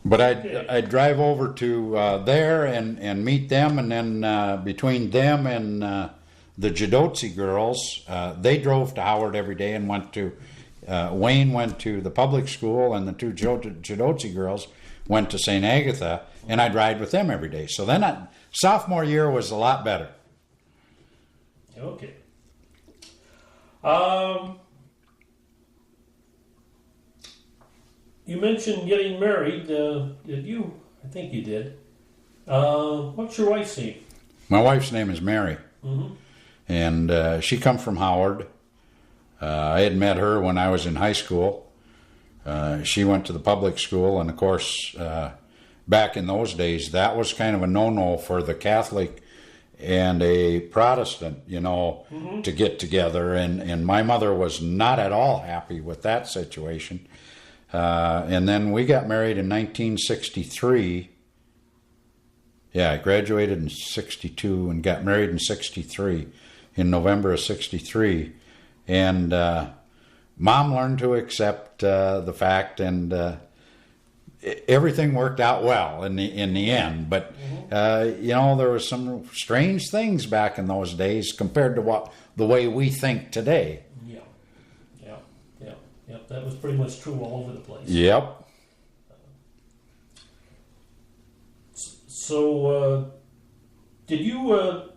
But I'd drive over to there and meet them, and then between them and the Jadotsi girls, they drove to Howard every day and went to, Wayne went to the public school, and the two Jadotsi girls went to St. Agatha, and I'd ride with them every day. So then sophomore year was a lot better. Okay. You mentioned getting married. Did you? I think you did. What's your wife's name? My wife's name is Mary. Mm-hmm. And she come from Howard. I had met her when I was in high school. She went to the public school, and of course, back in those days, that was kind of a no-no for the Catholic and a Protestant, mm-hmm. to get together. And my mother was not at all happy with that situation. And then we got married in 1963. Yeah, I graduated in 62 and got married in 63, in November of 63. And Mom learned to accept the fact, and everything worked out well in the end. But, mm-hmm. There were some strange things back in those days compared to the way we think today. Yep, that was pretty much true all over the place. Yep. So, did you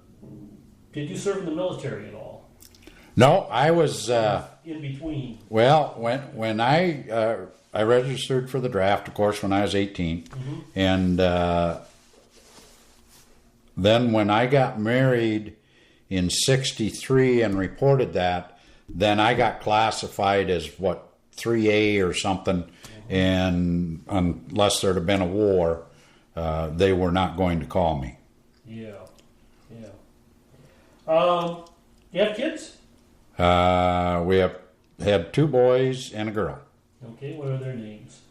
serve in the military at all? No, I was in between. Well, when I registered for the draft, of course, when I was 18, mm-hmm. and then when I got married in 63 and reported that, then I got classified as 3A or something, mm-hmm. and unless there'd have been a war, they were not going to call me. Yeah. You have kids? We have had 2 boys and a girl. Okay, what are their names?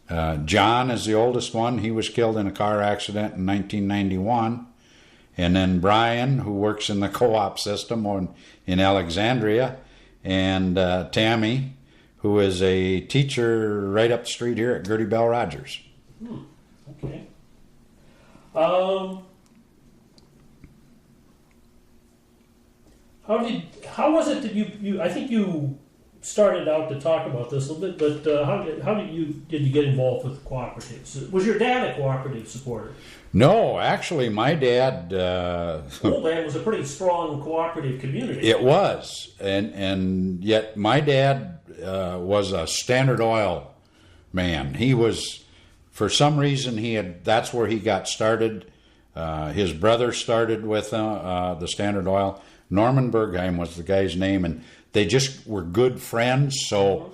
John is the oldest one. He was killed in a car accident in 1991. And then Brian, who works in the co-op system in Alexandria, and Tammy, who is a teacher right up the street here at Gertie Bell Rogers. Okay. How was it that you I think you started out to talk about this a little bit, but how did you get involved with cooperatives? Was your dad a cooperative supporter? No, actually, my dad. Old Man was a pretty strong cooperative community. It was, and yet my dad was a Standard Oil man. He was, for some reason, that's where he got started. His brother started with the Standard Oil. Norman Bergheim was the guy's name, and they just were good friends. So,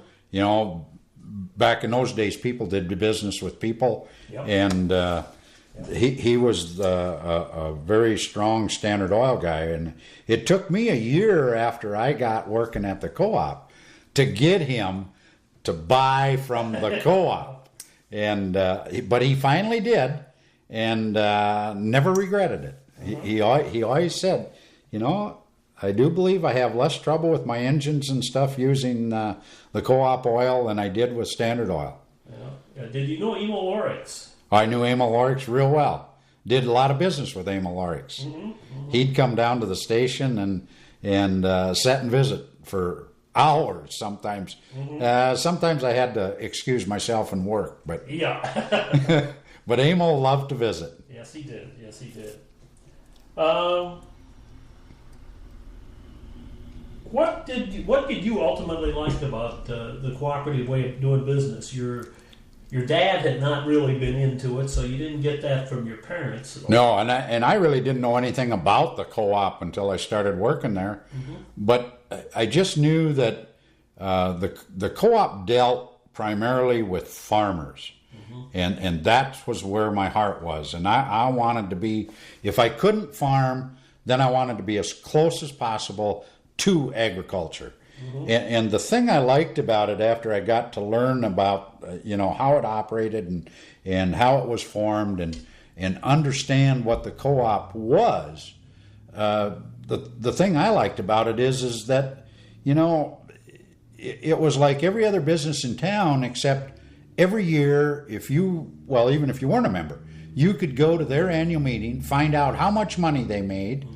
back in those days, people did business with people, yep. And he was a very strong Standard Oil guy. And it took me a year after I got working at the co-op to get him to buy from the co-op, and but he finally did, and never regretted it. He always said, I do believe I have less trouble with my engines and stuff using the co-op oil than I did with Standard Oil. Yeah. Did you know Emil Lorix? I knew Emil Lorix real well. Did a lot of business with Emil Lorix. Mm-hmm. Mm-hmm. He'd come down to the station and sit and visit for hours sometimes. Mm-hmm. Sometimes I had to excuse myself and work, but yeah. but Emil loved to visit. Yes, he did. What did you ultimately like about the cooperative way of doing business? Your dad had not really been into it, so you didn't get that from your parents. No, and I really didn't know anything about the co-op until I started working there. Mm-hmm. But I just knew that the co-op dealt primarily with farmers. Mm-hmm. And that was where my heart was. And I wanted to be, if I couldn't farm, then I wanted to be as close as possible to agriculture. Mm-hmm. And the thing I liked about it after I got to learn about, how it operated and how it was formed and understand what the co-op was, the thing I liked about it is that, it was like every other business in town, except every year, even if you weren't a member, you could go to their annual meeting, find out how much money they made,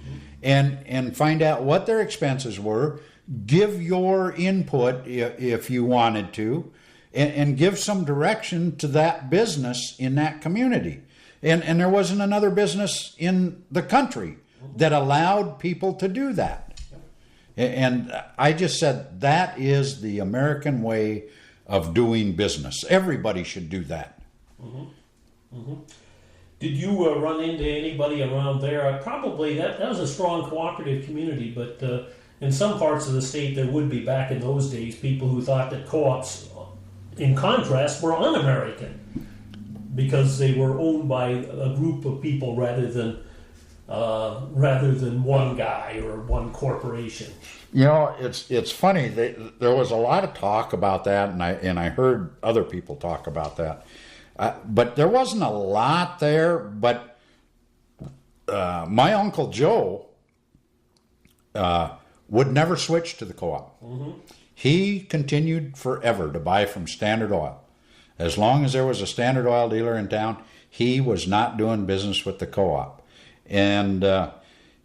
and find out what their expenses were, give your input if you wanted to, and give some direction to that business in that community. And there wasn't another business in the country that allowed people to do that. And I just said, that is the American way of doing business. Everybody should do that. Did you run into anybody around there? Probably that was a strong cooperative community, but in some parts of the state there would be, back in those days, people who thought that co-ops, in contrast, were un-American because they were owned by a group of people rather than one guy or one corporation. You know, it's funny. There was a lot of talk about that, and I heard other people talk about that. But there wasn't a lot there. But my Uncle Joe would never switch to the co-op. He continued forever to buy from Standard Oil. As long as there was a Standard Oil dealer in town, he was not doing business with the co-op. And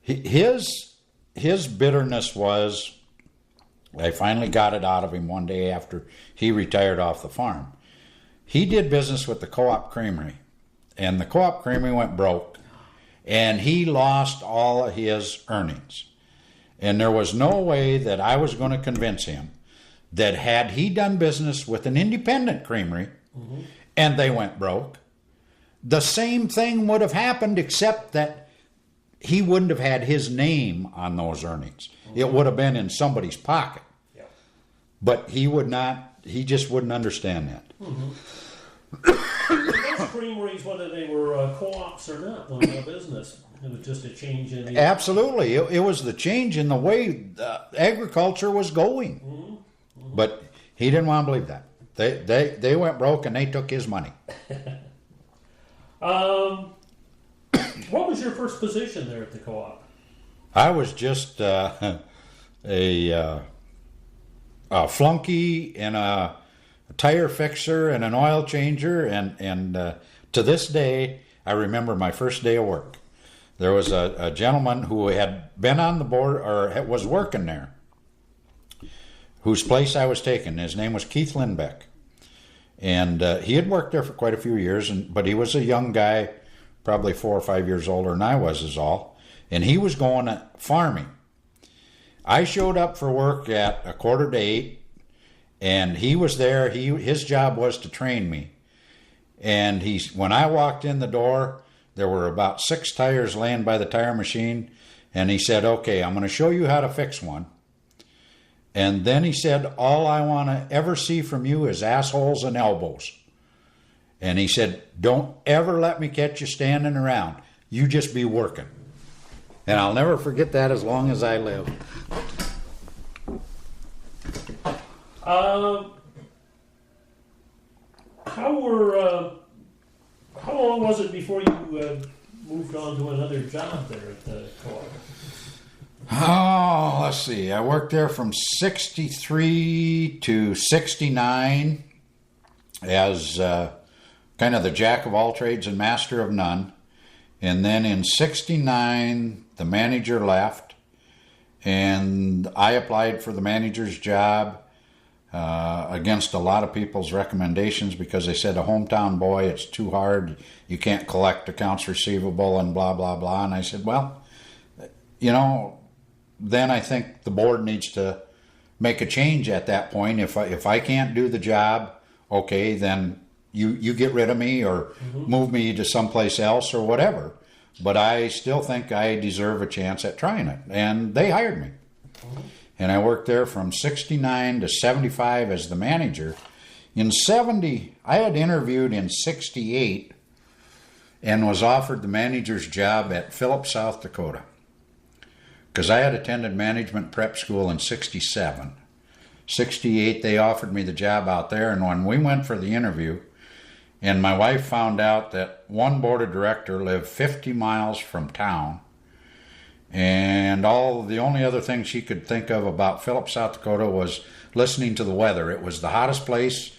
his bitterness was, I finally got it out of him one day after he retired off the farm. He did business with the Co-op Creamery, and the Co-op Creamery went broke, and he lost all of his earnings. And there was no way that I was going to convince him that had he done business with an independent creamery and they went broke, the same thing would have happened, except that he wouldn't have had his name on those earnings. It would have been in somebody's pocket. Yeah. But he would not, he just wouldn't understand that. Those creameries, whether they were co-ops or not, went out of business. It was just a change in the... Absolutely. It was the change in the way agriculture was going. But he didn't want to believe that. They went broke and they took his money. What was your first position there at the co-op? I was just a flunky and a tire fixer and an oil changer, and to this day I remember my first day of work. There was a gentleman who had been on the board or was working there, whose place I was taking. His name was Keith Lindbeck, and he had worked there for quite a few years, but he was a young guy, probably 4 or 5 years older than I was is all, and he was going farming. I showed up for work at 7:45, and he was there. His job was to train me. And when I walked in the door, there were about 6 tires laying by the tire machine, and he said, "Okay, I'm going to show you how to fix one." And then he said, "All I want to ever see from you is assholes and elbows." And he said, "Don't ever let me catch you standing around. You just be working." And I'll never forget that as long as I live. How long was it before you moved on to another job there at the co-op? Oh, let's see. I worked there from 63 to 69 as kind of the jack of all trades and master of none. And then in 69, the manager left, and I applied for the manager's job against a lot of people's recommendations because they said, a hometown boy, it's too hard. You can't collect accounts receivable and blah, blah, blah. And I said, well, then I think the board needs to make a change at that point. If I can't do the job, okay, then you get rid of me or move me to someplace else or whatever. But I still think I deserve a chance at trying it. And they hired me. And I worked there from 69 to 75 as the manager. In 70, I had interviewed in 68 and was offered the manager's job at Phillips, South Dakota. Because I had attended management prep school in 67. 68, they offered me the job out there. And when we went for the interview, and my wife found out that one board of director lived 50 miles from town, and the only other thing she could think of about Phillips, South Dakota was listening to the weather. It was the hottest place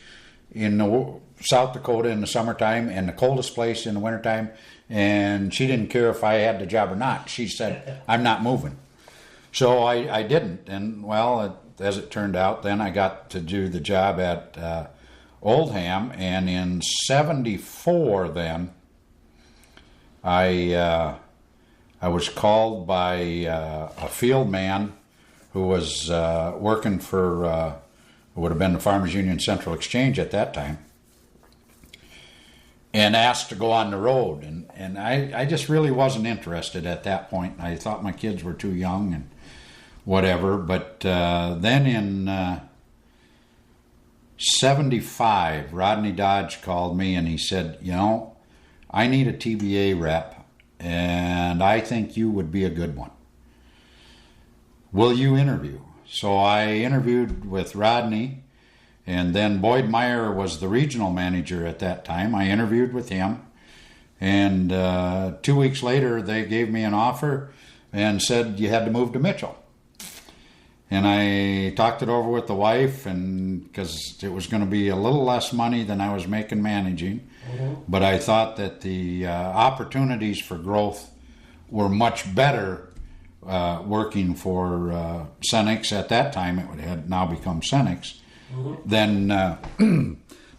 in the South Dakota in the summertime and the coldest place in the wintertime, and she didn't care if I had the job or not. She said, I'm not moving. So I didn't, and well, as it turned out, then I got to do the job at Oldham, and in '74 then, I was called by a field man who was working for, who would have been the Farmers Union Central Exchange at that time, and asked to go on the road. And I just really wasn't interested at that point. I thought my kids were too young and whatever. But then in '75, Rodney Dodge called me and he said, I need a TBA rep, and I think you would be a good one. Will you interview? So I interviewed with Rodney, and then Boyd Meyer was the regional manager at that time. I interviewed with him, and 2 weeks later they gave me an offer and said you had to move to Mitchell. And I talked it over with the wife, and because it was going to be a little less money than I was making managing, but I thought that the opportunities for growth were much better working for Cenex at that time. It had now become Cenex. Than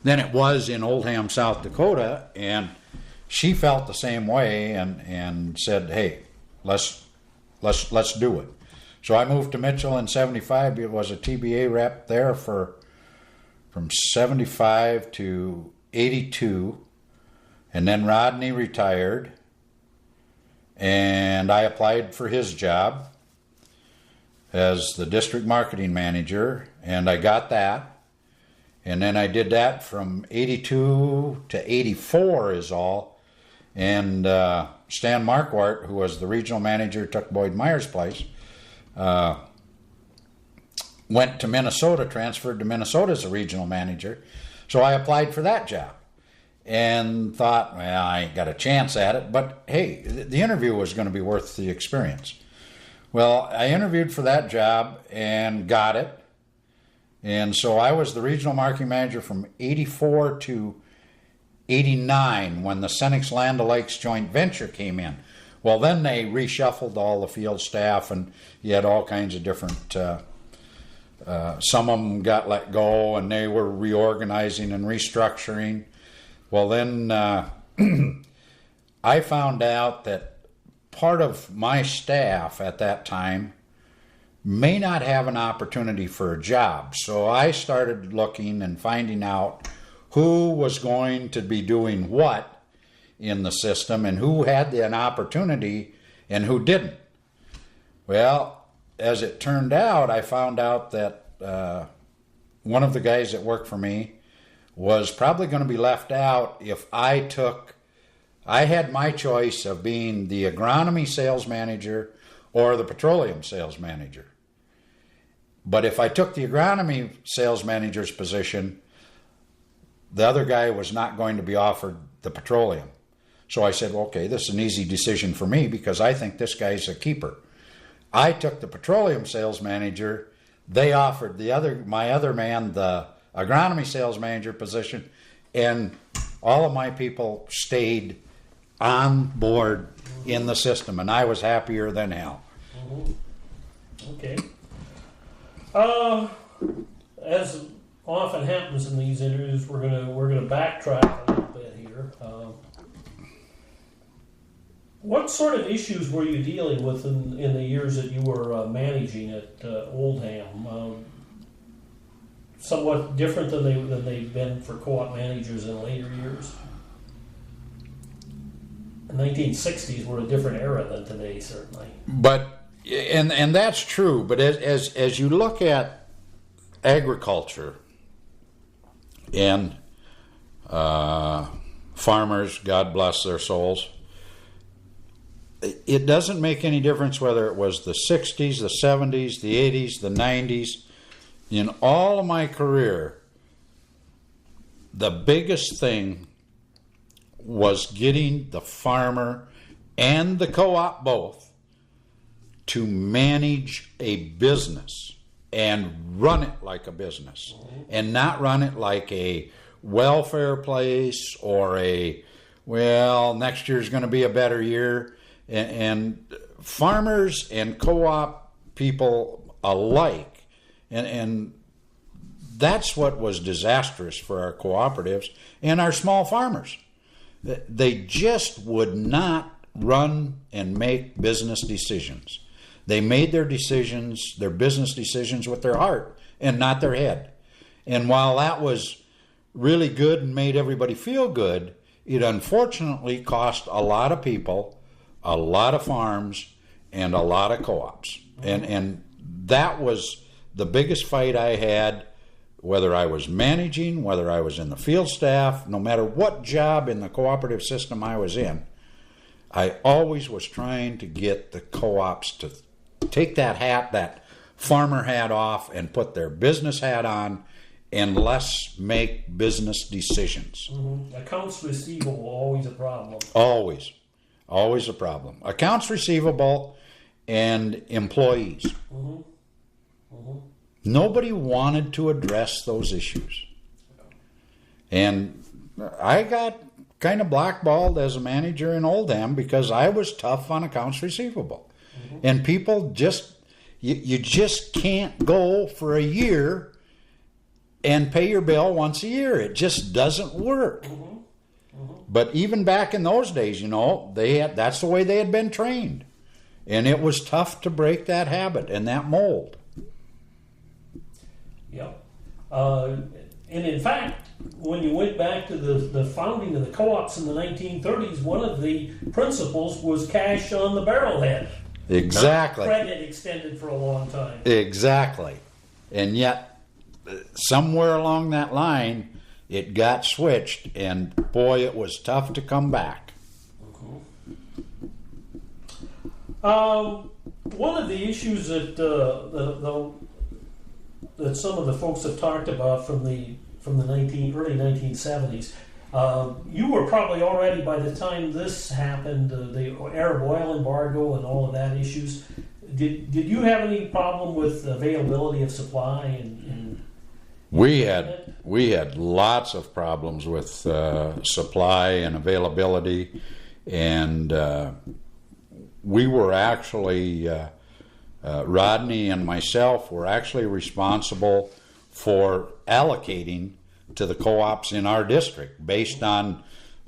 it was in Oldham, South Dakota, and she felt the same way and said, "Hey, let's do it." So I moved to Mitchell in '75. It was a TBA rep there from '75 to '82, and then Rodney retired, and I applied for his job as the district marketing manager, and I got that. And then I did that from '82 to '84 is all. And Stan Marquardt, who was the regional manager, took Boyd Meyer's place, went to Minnesota, transferred to Minnesota as a regional manager. So I applied for that job and thought, well, I ain't got a chance at it, but hey, the interview was going to be worth the experience. Well, I interviewed for that job and got it. And so I was the regional marketing manager from '84 to '89 when the Cenex Land O'Lakes joint venture came in. Well, then they reshuffled all the field staff, and you had all kinds of different, some of them got let go, and they were reorganizing and restructuring. Well, then I found out that part of my staff at that time may not have an opportunity for a job. So I started looking and finding out who was going to be doing what in the system and who had an opportunity and who didn't. Well, as it turned out, I found out that one of the guys that worked for me was probably going to be left out if I had my choice of being the agronomy sales manager or the petroleum sales manager. But if I took the agronomy sales manager's position, the other guy was not going to be offered the petroleum. So I said, well, okay, this is an easy decision for me because I think this guy's a keeper. I took the petroleum sales manager. They offered my other man the agronomy sales manager position, and all of my people stayed on board in the system, and I was happier than hell. Okay. As often happens in these interviews, we're gonna backtrack a little bit here. What sort of issues were you dealing with in the years that you were managing at Oldham? Somewhat different than they've been for co-op managers in later years. The 1960s were a different era than today, certainly. But and that's true. But as you look at agriculture and farmers, God bless their souls, it doesn't make any difference whether it was the 60s, the 70s, the 80s, the 90s. In all of my career, the biggest thing was getting the farmer and the co-op both to manage a business and run it like a business and not run it like a welfare place or next year's going to be a better year. And farmers and co-op people alike. And that's what was disastrous for our cooperatives and our small farmers. They just would not run and make business decisions. They made their business decisions with their heart and not their head. And while that was really good and made everybody feel good, it unfortunately cost a lot of people, a lot of farms, and a lot of co-ops. And that was the biggest fight I had, whether I was managing, whether I was in the field staff, no matter what job in the cooperative system I was in. I always was trying to get the co-ops to take that farmer hat off and put their business hat on and let's make business decisions. Mm-hmm. Accounts receivable, always a problem. Always a problem. Accounts receivable and employees. Mm-hmm. Mm-hmm. Nobody wanted to address those issues. And I got kind of blackballed as a manager in Oldham because I was tough on accounts receivable. Mm-hmm. And people you just can't go for a year and pay your bill once a year. It just doesn't work. Mm-hmm. Mm-hmm. But even back in those days, that's the way they had been trained. And it was tough to break that habit and that mold. Yep. And in fact, when you went back to the founding of the co-ops in the 1930s, one of the principles was cash on the barrelhead. Exactly. Credit extended for a long time. Exactly. And yet, somewhere along that line, it got switched, and boy, it was tough to come back. One of the issues that that some of the folks have talked about from the early 1970s. You were probably already, by the time this happened, the Arab oil embargo and all of that issues. Did you have any problem with availability of supply? And we had lots of problems with supply and availability, and we were actually Rodney and myself were actually responsible for allocating to the co-ops in our district based on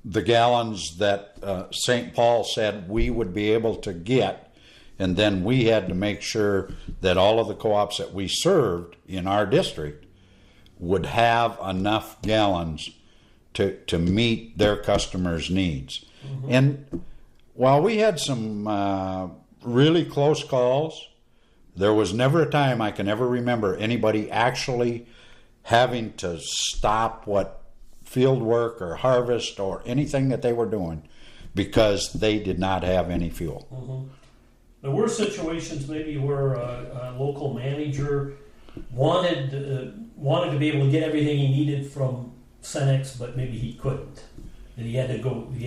the gallons that St. Paul said we would be able to get, and then we had to make sure that all of the co-ops that we served in our district would have enough gallons to meet their customers' needs. Mm-hmm. And while we had some really close calls, there was never a time I can ever remember anybody actually having to stop what field work or harvest or anything that they were doing because they did not have any fuel. Mm-hmm. There were situations maybe where a local manager wanted to be able to get everything he needed from Cenex, but maybe he couldn't. And he had to go. He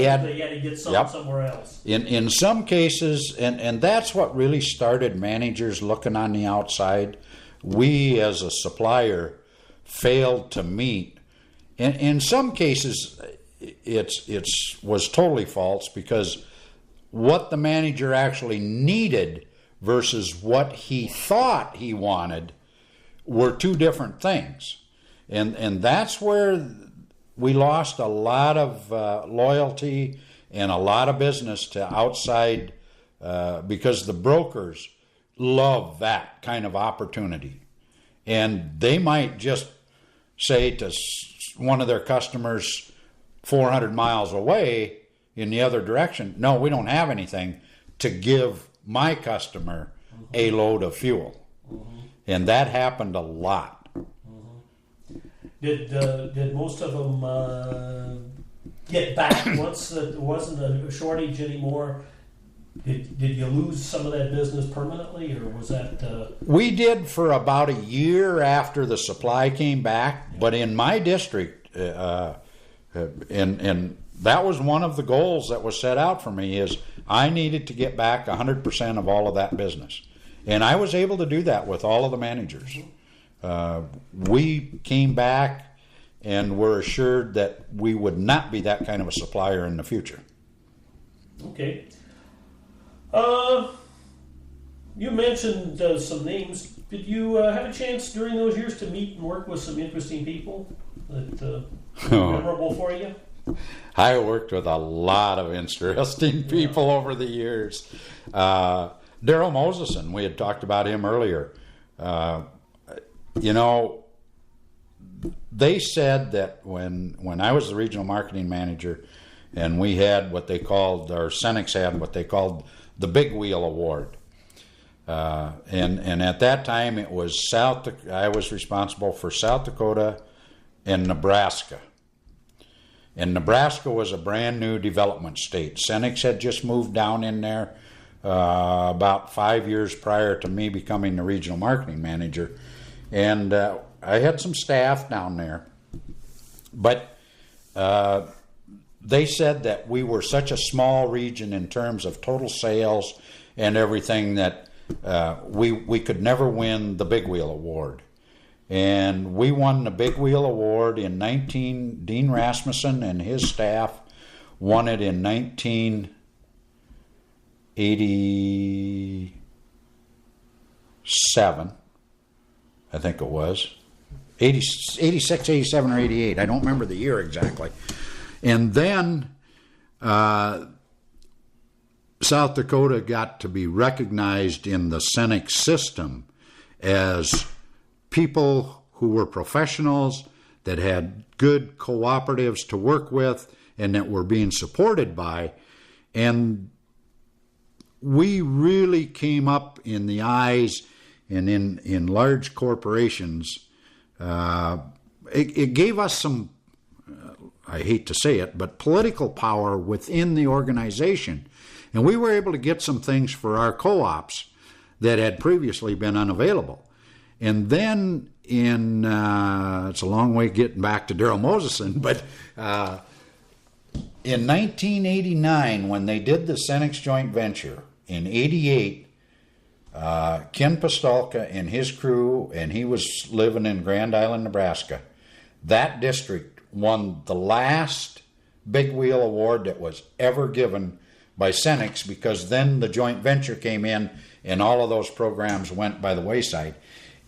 had to get some somewhere else. In some cases, and that's what really started managers looking on the outside. We, as a supplier, failed to meet. And in some cases, it was totally false because what the manager actually needed versus what he thought he wanted were two different things. And that's where we lost a lot of loyalty and a lot of business to outside because the brokers love that kind of opportunity. And they might just say to one of their customers 400 miles away in the other direction, no, we don't have anything to give my customer a load of fuel. Mm-hmm. And that happened a lot. Mm-hmm. Did most of them get back once there wasn't a shortage anymore? Did you lose some of that business permanently, or was that... We did for about a year after the supply came back, but in my district, and that was one of the goals that was set out for me, is I needed to get back 100% of all of that business. And I was able to do that with all of the managers. We came back and were assured that we would not be that kind of a supplier in the future. Okay. You mentioned some names. Did you have a chance during those years to meet and work with some interesting people that were memorable for you? I worked with a lot of interesting people over the years. Daryl Moseson, we had talked about him earlier. They said that when I was the regional marketing manager, and we had what they called, or Cenex had what they called the Big Wheel Award. And at that time it was I was responsible for South Dakota and Nebraska. And Nebraska was a brand new development state. Cenex had just moved down in there about 5 years prior to me becoming the regional marketing manager. And I had some staff down there. But they said that we were such a small region in terms of total sales and everything that we could never win the Big Wheel Award. And we won the Big Wheel Award in Dean Rasmussen and his staff won it in 1987, I think it was. 86, 87, or 88. I don't remember the year exactly. And then South Dakota got to be recognized in the Cenex system as people who were professionals, that had good cooperatives to work with, and that were being supported by. And we really came up in the eyes and in large corporations. It gave us some, I hate to say it, but political power within the organization. And we were able to get some things for our co-ops that had previously been unavailable. And then it's a long way getting back to Daryl Moseson, but in 1989, when they did the Cenex joint venture, in 88, Ken Pastolka and his crew, and he was living in Grand Island, Nebraska, that district won the last Big Wheel Award that was ever given by Cenex, because then the joint venture came in and all of those programs went by the wayside.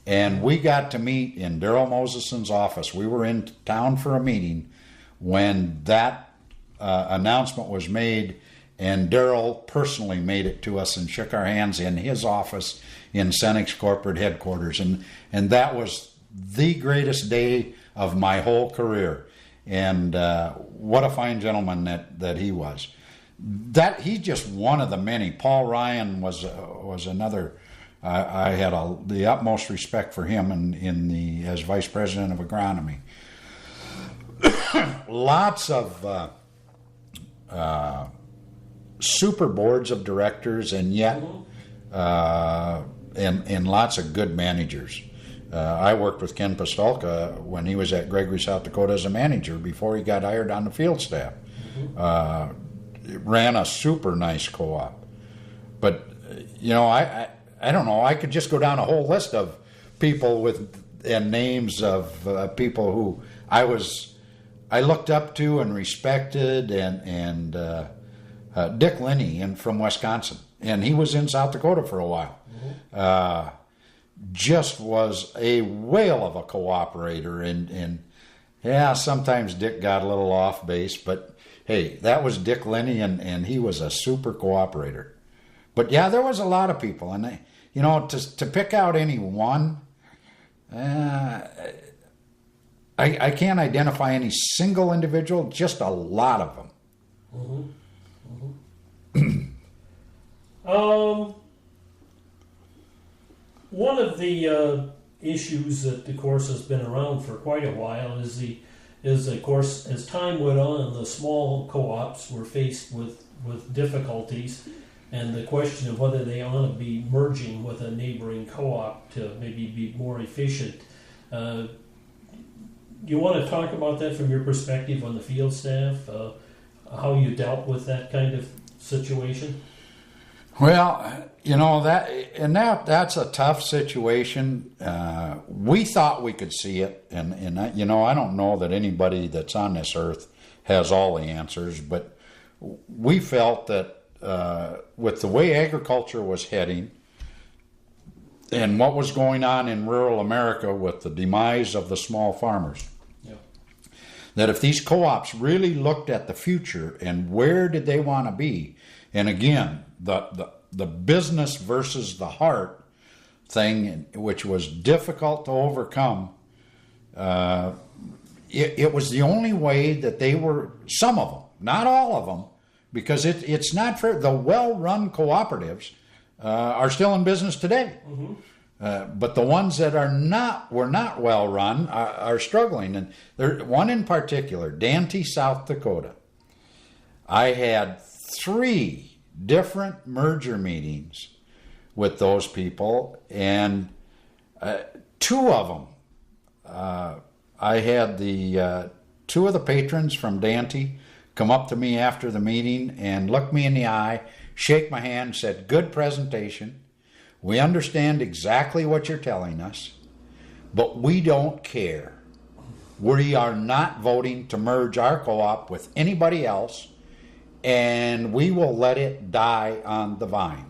And we got to meet in Daryl Moseson's office. We were in town for a meeting when that announcement was made, and Daryl personally made it to us and shook our hands in his office in Cenex corporate headquarters. And that was the greatest day of my whole career. And what a fine gentleman that he was. That he's just one of the many. Paul Ryan was another. I had the utmost respect for him as vice president of agronomy. Lots of super boards of directors, and yet and lots of good managers. I worked with Ken Pastolka when he was at Gregory, South Dakota as a manager before he got hired on the field staff. Ran a super nice co-op. But, I don't know, I could just go down a whole list of people and names of people who I looked up to and respected, and Dick Linney from Wisconsin, and he was in South Dakota for a while. Just was a whale of a cooperator, and sometimes Dick got a little off base, but hey, that was Dick Linney, and he was a super cooperator. But yeah, there was a lot of people, and to pick out any one, I can't identify any single individual, just a lot of them. One of the issues that, of course, has been around for quite a while is of course, as time went on, the small co-ops were faced with difficulties, and the question of whether they ought to be merging with a neighboring co-op to maybe be more efficient. You want to talk about that from your perspective on the field staff, how you dealt with that kind of situation? Well, that's a tough situation. We thought we could see it, and I don't know that anybody that's on this earth has all the answers, but we felt that with the way agriculture was heading and what was going on in rural America with the demise of the small farmers, that if these co-ops really looked at the future and where did they want to be, and again, the business versus the heart thing, which was difficult to overcome, it was the only way that they were, some of them, not all of them, because it's not fair. The well-run cooperatives are still in business today. But the ones that were not well run are struggling. And there, one in particular, Dante, South Dakota. I had 3 different merger meetings with those people, and 2 of them, I had the 2 of the patrons from Dante come up to me after the meeting and look me in the eye, shake my hand, said, "Good presentation. We understand exactly what you're telling us, but we don't care. We are not voting to merge our co-op with anybody else, and we will let it die on the vine."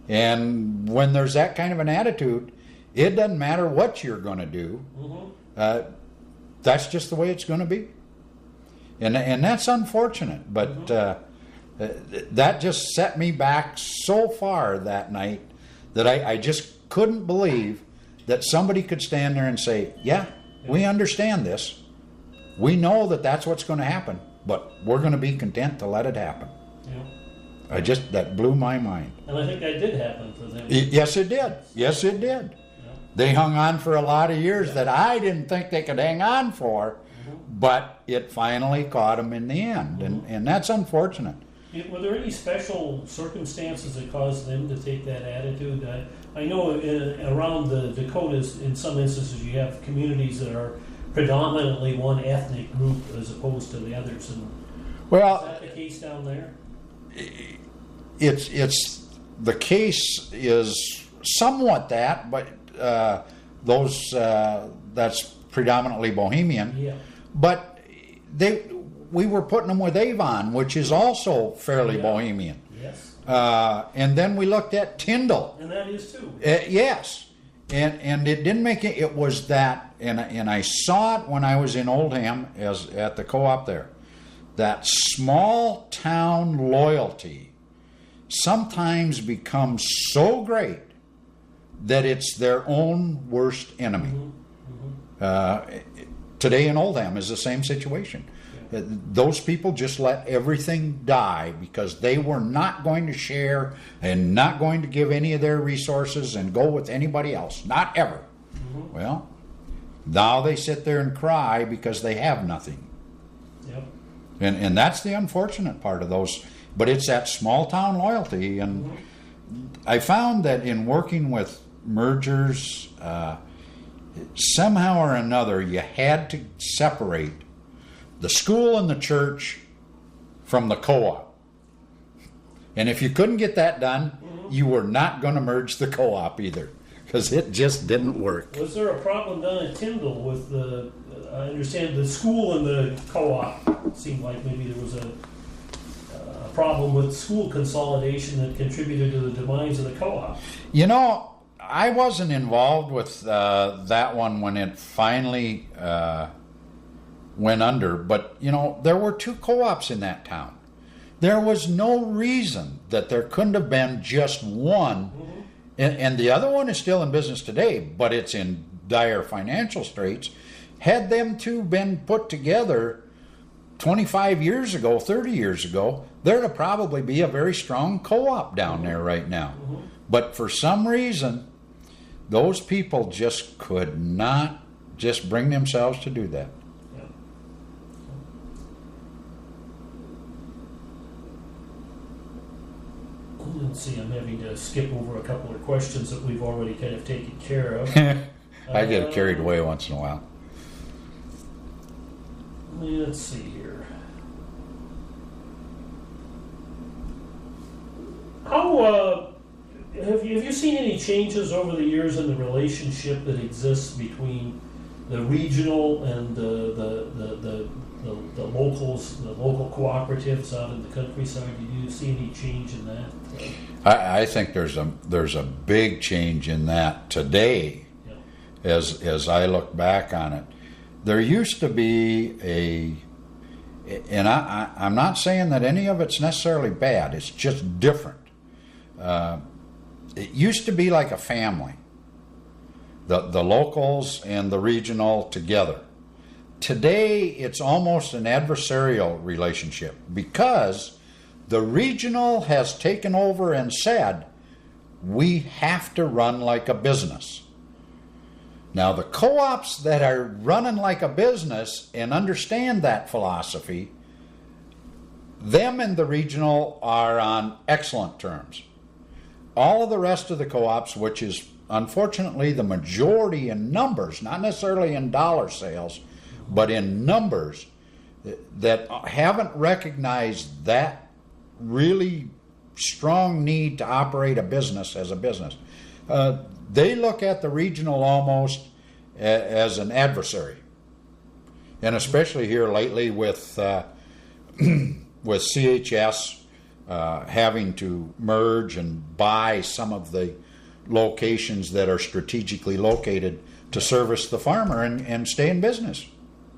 And when there's that kind of an attitude, it doesn't matter what you're going to do. That's just the way it's going to be. And that's unfortunate, but that just set me back so far that night that I just couldn't believe that somebody could stand there and say, yeah, we understand this. We know that that's what's going to happen, but we're going to be content to let it happen. That blew my mind. And I think that did happen for them. Yes, it did. Yes, it did. They hung on for a lot of years that I didn't think they could hang on for, but it finally caught them in the end, and that's unfortunate. Were there any special circumstances that caused them to take that attitude? I know around the Dakotas, in some instances, you have communities that are predominantly one ethnic group as opposed to the others. And well, is that the case down there? It's the case is somewhat that, but that's predominantly Bohemian. Yeah. But we were putting them with Avon, which is also fairly Bohemian. Yes. And then we looked at Tyndall. And that is too. Yes. And it didn't make it. It was that, and I saw it when I was in Oldham at the co-op there. That small town loyalty sometimes becomes so great that it's their own worst enemy. Today in Oldham is the same situation. Those people just let everything die because they were not going to share and not going to give any of their resources and go with anybody else. Not ever. Well, now they sit there and cry because they have nothing. Yep. And that's the unfortunate part of those. But it's that small town loyalty. And I found that in working with mergers, somehow or another, you had to separate the school and the church from the co-op. And if you couldn't get that done, you were not going to merge the co-op either, because it just didn't work. Was there a problem down at Tyndall with I understand the school and the co-op? It seemed like maybe there was a problem with school consolidation that contributed to the demise of the co-op. I wasn't involved with that one when it finally went under, but there were 2 co-ops in that town. There was no reason that there couldn't have been just one, and the other one is still in business today, but it's in dire financial straits. Had them 2 been put together 25 years ago, 30 years ago, there'd probably be a very strong co-op down there right now. But for some reason, those people just could not just bring themselves to do that. Let's see, I'm having to skip over a couple of questions that we've already kind of taken care of. I get carried away once in a while. Let's see here. How have you seen any changes over the years in the relationship that exists between the regional and the locals, the local cooperatives out in the countryside? Do you see any change in that? I think there's a big change in that today. Yeah. As I look back on it, there used to be and I'm not saying that any of it's necessarily bad. It's just different. It used to be like a family. The locals and the regional together. Today, it's almost an adversarial relationship because the regional has taken over and said, we have to run like a business. Now, the co-ops that are running like a business and understand that philosophy, them and the regional are on excellent terms. All of the rest of the co-ops, which is unfortunately the majority in numbers, not necessarily in dollar sales, but in numbers, that haven't recognized that really strong need to operate a business as a business. They look at the regional almost as an adversary. And especially here lately with CHS having to merge and buy some of the locations that are strategically located to service the farmer and stay in business.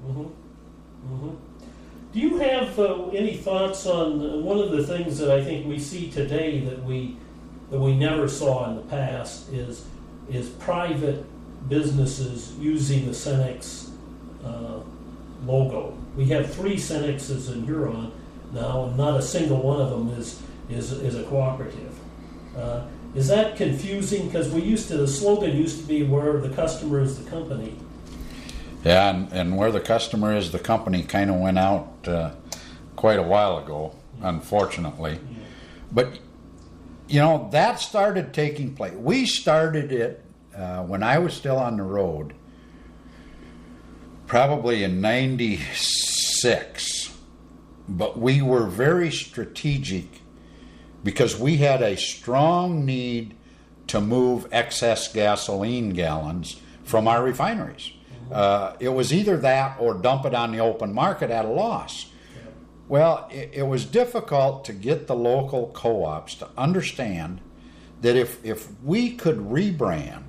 Mm-hmm. Mm-hmm. Do you have any thoughts on one of the things that I think we see today that we never saw in the past is private businesses using the Cenex logo? We have 3 Cenexes in Huron now, and not a single one of them is a cooperative. Is that confusing? Because the slogan used to be where the customer is the company. Yeah, and where the customer is the company kind of went out quite a while ago, unfortunately. Yeah. But, that started taking place. We started it when I was still on the road, probably in 96. But we were very strategic because we had a strong need to move excess gasoline gallons from our refineries. It was either that or dump it on the open market at a loss. Yeah. Well, it was difficult to get the local co-ops to understand that if we could rebrand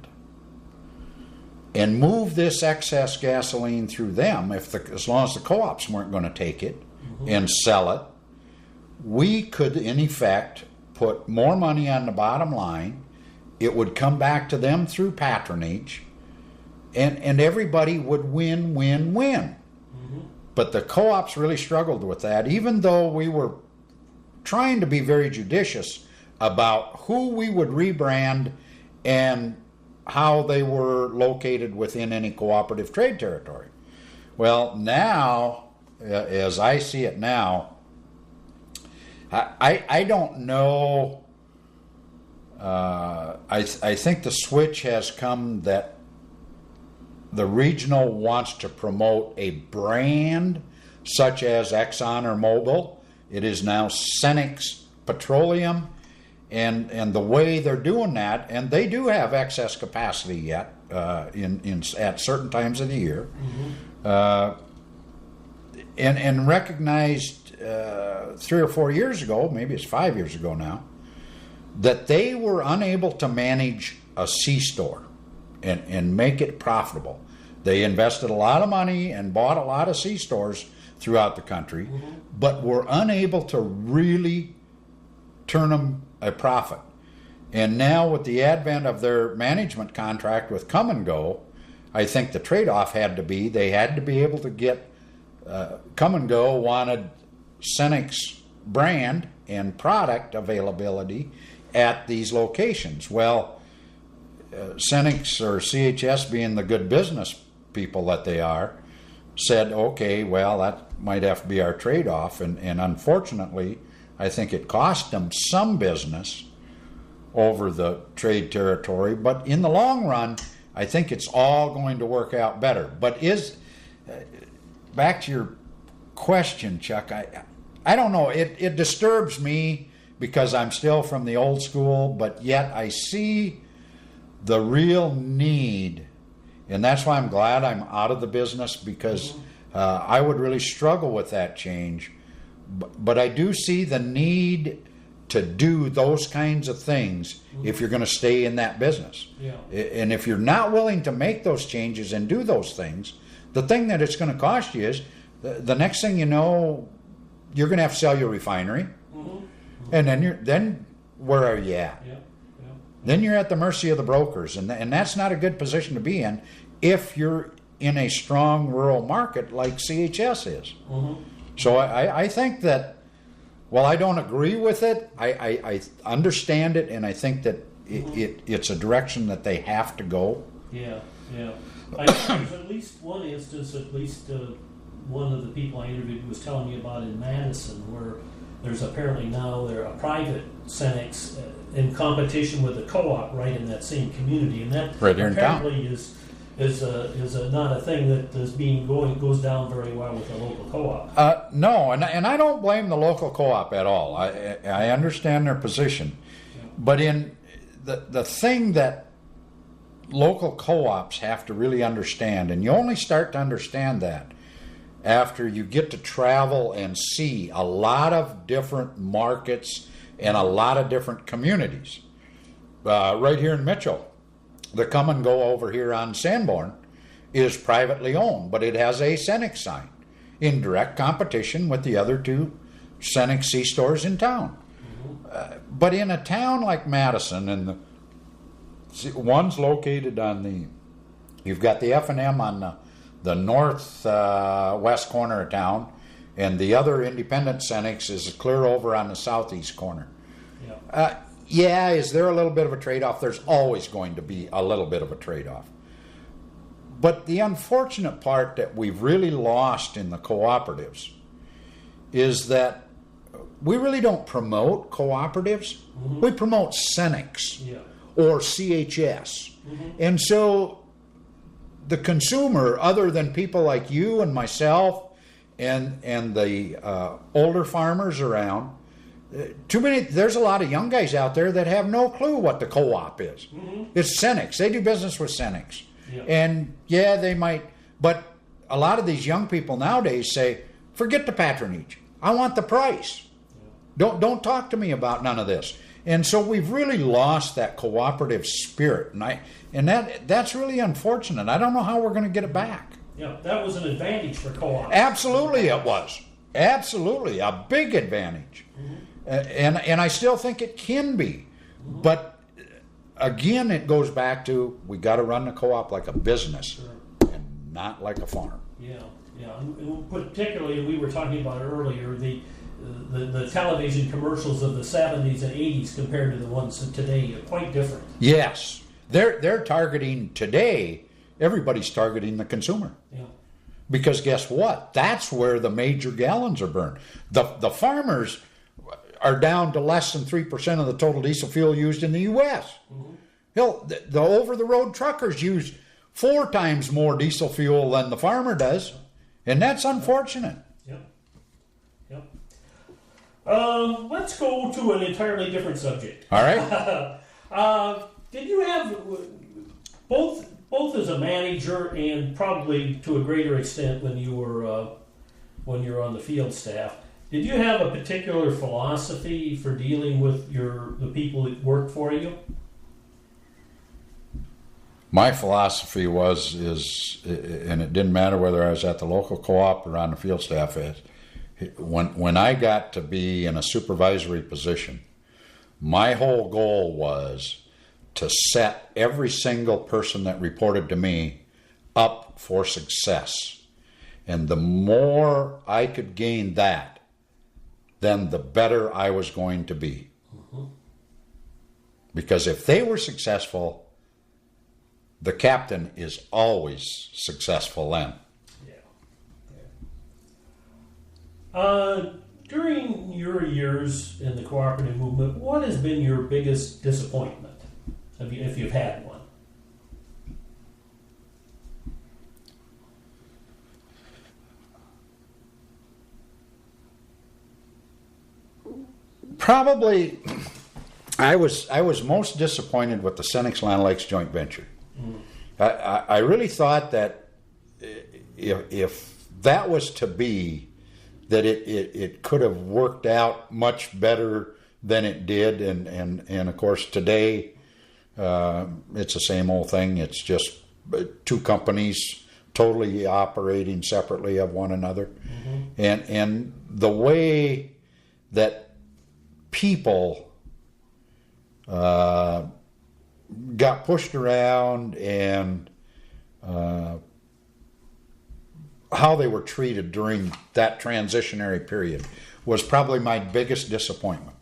and move this excess gasoline through them, as long as the co-ops weren't going to take it and sell it, we could, in effect, put more money on the bottom line. It would come back to them through patronage, and everybody would win. Mm-hmm. But the co-ops really struggled with that, even though we were trying to be very judicious about who we would rebrand and how they were located within any cooperative trade territory. Well, now, as I see it now, I don't know. I think the switch has come that the regional wants to promote a brand such as Exxon or Mobil. It is now Cenex Petroleum, and the way they're doing that, and they do have excess capacity yet at certain times of the year, and recognized 3 or 4 years ago, maybe it's 5 years ago now, that they were unable to manage a C-store and make it profitable. They invested a lot of money and bought a lot of C-stores throughout the country, but were unable to really turn them a profit. And now with the advent of their management contract with Come and Go, I think the trade-off had to be they had to be able to get Come and Go wanted Cenex brand and product availability at these locations. Well, Cenex or CHS, being the good business people that they are, said, okay, well, that might have to be our trade-off. And unfortunately, I think it cost them some business over the trade territory. But in the long run, I think it's all going to work out better. But back to your question, Chuck, I don't know. It disturbs me because I'm still from the old school, but yet I see the real need, and that's why I'm glad I'm out of the business, because I would really struggle with that change. But I do see the need to do those kinds of things if you're going to stay in that business. Yeah. And if you're not willing to make those changes and do those things, the thing that it's going to cost you is the next thing you know, you're going to have to sell your refinery, and then where are you at? Yeah. Then you're at the mercy of the brokers, and that's not a good position to be in if you're in a strong rural market like CHS is. So I think that, while I don't agree with it, I understand it, and I think that it's a direction that they have to go. Yeah. I think there's at least one instance, one of the people I interviewed was telling me about in Madison, where there's apparently now a private Cenex in competition with a co-op right in that same community, and that right here in town apparently is not a thing that goes down very well with the local co-op. No, and I don't blame the local co-op at all. I understand their position, but in the thing that local co-ops have to really understand, and you only start to understand that after you get to travel and see a lot of different markets and a lot of different communities. Right here in Mitchell, the Come and Go over here on Sanborn is privately owned, but it has a Cenex sign in direct competition with the other two Cenex C-stores in town. But in a town like Madison, and one's located on you've got the F&M on the northwest corner of town, and the other independent Cenex is clear over on the southeast corner. Is there a little bit of a trade-off? There's always going to be a little bit of a trade-off. But the unfortunate part that we've really lost in the cooperatives is that we really don't promote cooperatives. We promote Cenex or CHS. And so the consumer, other than people like you and myself and the older farmers around, there's a lot of young guys out there that have no clue what the co-op is. It's Cenex. They do business with Cenex. And they might, but a lot of these young people nowadays say, forget the patronage. I want the price. Don't talk to me about none of this. And so we've really lost that cooperative spirit, and that's really unfortunate. I don't know how we're going to get it back. Yeah, that was an advantage for co-ops. Absolutely, it was. Absolutely, a big advantage. And I still think it can be. But again, it goes back to, we got to run the co-op like a business and not like a farm. Yeah. And particularly, we were talking about it earlier, the television commercials of the 70s and 80s compared to the ones of today are quite different. Yes. They're targeting today, everybody's targeting the consumer. Yeah. Because guess what? That's where the major gallons are burned. The farmers are down to less than 3% of the total diesel fuel used in the U.S. Hell, the over-the-road truckers use 4 times more diesel fuel than the farmer does, and that's unfortunate. Yep. Let's go to an entirely different subject. All right. Did you have both as a manager and probably to a greater extent when you were on the field staff? Did you have a particular philosophy for dealing with the people that worked for you? My philosophy is, and it didn't matter whether I was at the local co-op or on the field staff, when I got to be in a supervisory position, my whole goal was to set every single person that reported to me up for success. And the more I could gain that, then the better I was going to be. Because if they were successful, the captain is always successful then. During your years in the cooperative movement, what has been your biggest disappointment, if you've had one? Probably, I was most disappointed with the Cenex Land Lakes joint venture. I really thought that if that was to be, that it could have worked out much better than it did, and of course today it's the same old thing. It's just two companies totally operating separately of one another, and the way that people got pushed around and how they were treated during that transitionary period was probably my biggest disappointment.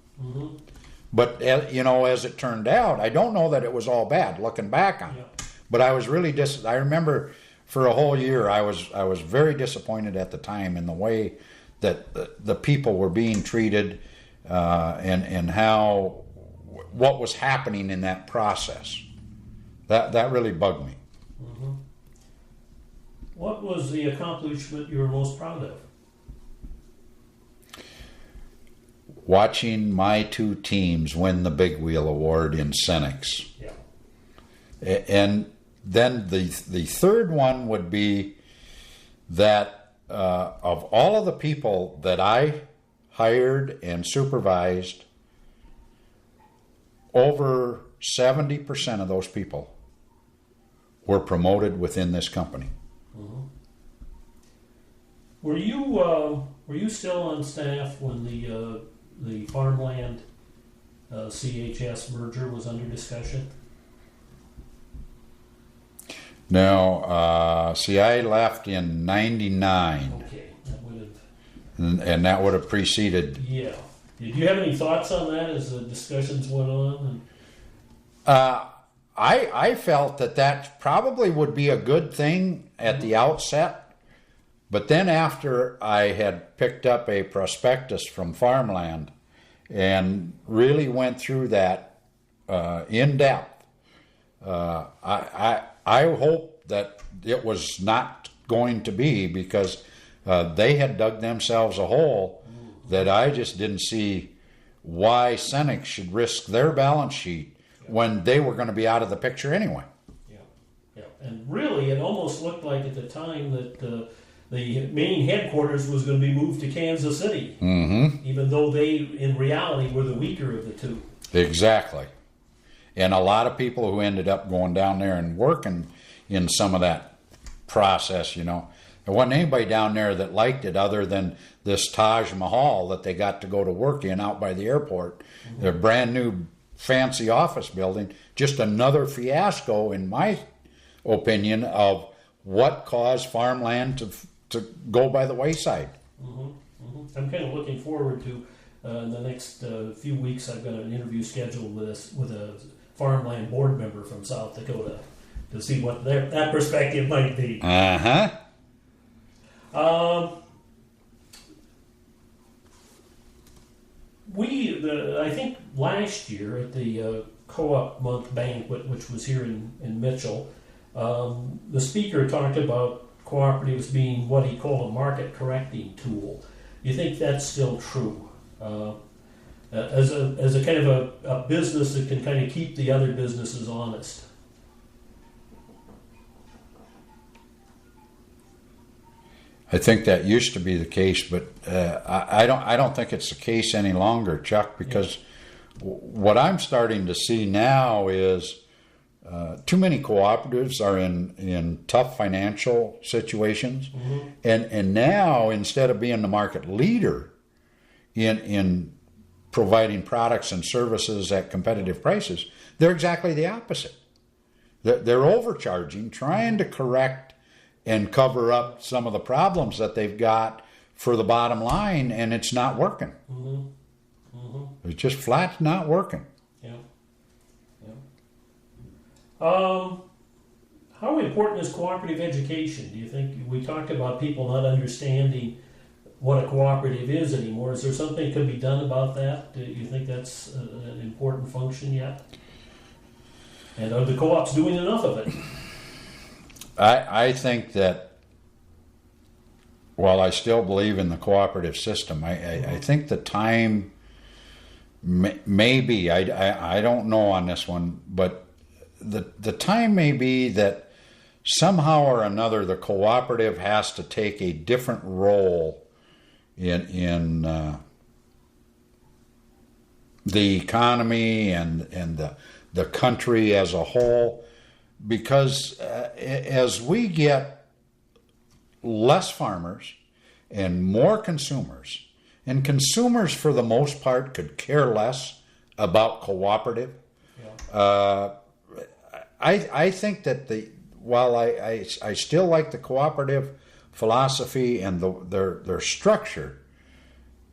But as it turned out, I don't know that it was all bad looking back on it. But I was really I remember for a whole year I was very disappointed at the time in the way that the people were being treated, and what was happening in that process. That really bugged me. What was the accomplishment you were most proud of? Watching my two teams win the Big Wheel Award in Cenex. And then the third one would be that of all of the people that I hired and supervised, over 70% of those people were promoted within this company. Were you still on staff when the Farmland CHS merger was under discussion? No, I left in '99. Okay, that would have. And that would have preceded. Yeah. Did you have any thoughts on that as the discussions went on? I felt that probably would be a good thing at the outset, but then after I had picked up a prospectus from Farmland and really went through that in depth, I hope that it was not going to be, because they had dug themselves a hole that I just didn't see why Cenex should risk their balance sheet when they were going to be out of the picture anyway. Yeah. And really, it almost looked like at the time that the main headquarters was going to be moved to Kansas City, even though they, in reality, were the weaker of the two. Exactly. And a lot of people who ended up going down there and working in some of that process, there wasn't anybody down there that liked it other than this Taj Mahal that they got to go to work in out by the airport. Their brand new fancy office building. Just another fiasco, in my opinion, of what caused Farmland to go by the wayside. I'm kind of looking forward to in the next few weeks. I've got an interview scheduled with a Farmland board member from South Dakota to see what that perspective might be. I think last year at the Co-op month banquet, which was here in Mitchell, the speaker talked about cooperatives being what he called a market correcting tool. Do you think that's still true? As a kind of a business that can kind of keep the other businesses honest? I think that used to be the case, but I don't think it's the case any longer, Chuck, because what I'm starting to see now is too many cooperatives are in tough financial situations, and now, instead of being the market leader in providing products and services at competitive prices, they're exactly the opposite. They're overcharging, trying to correct and cover up some of the problems that they've got for the bottom line, and it's not working. It's just flat not working. How important is cooperative education? Do you think? We talked about people not understanding what a cooperative is anymore. Is there something that could be done about that? Do you think that's an important function yet? And are the co-ops doing enough of it? I think that, while I still believe in the cooperative system, I think the time Maybe. I don't know on this one, but the time may be that somehow or another the cooperative has to take a different role in the economy and the country as a whole, because as we get less farmers and more consumers, and consumers for the most part could care less about cooperative. Yeah. I think that while I still like the cooperative philosophy and their structure,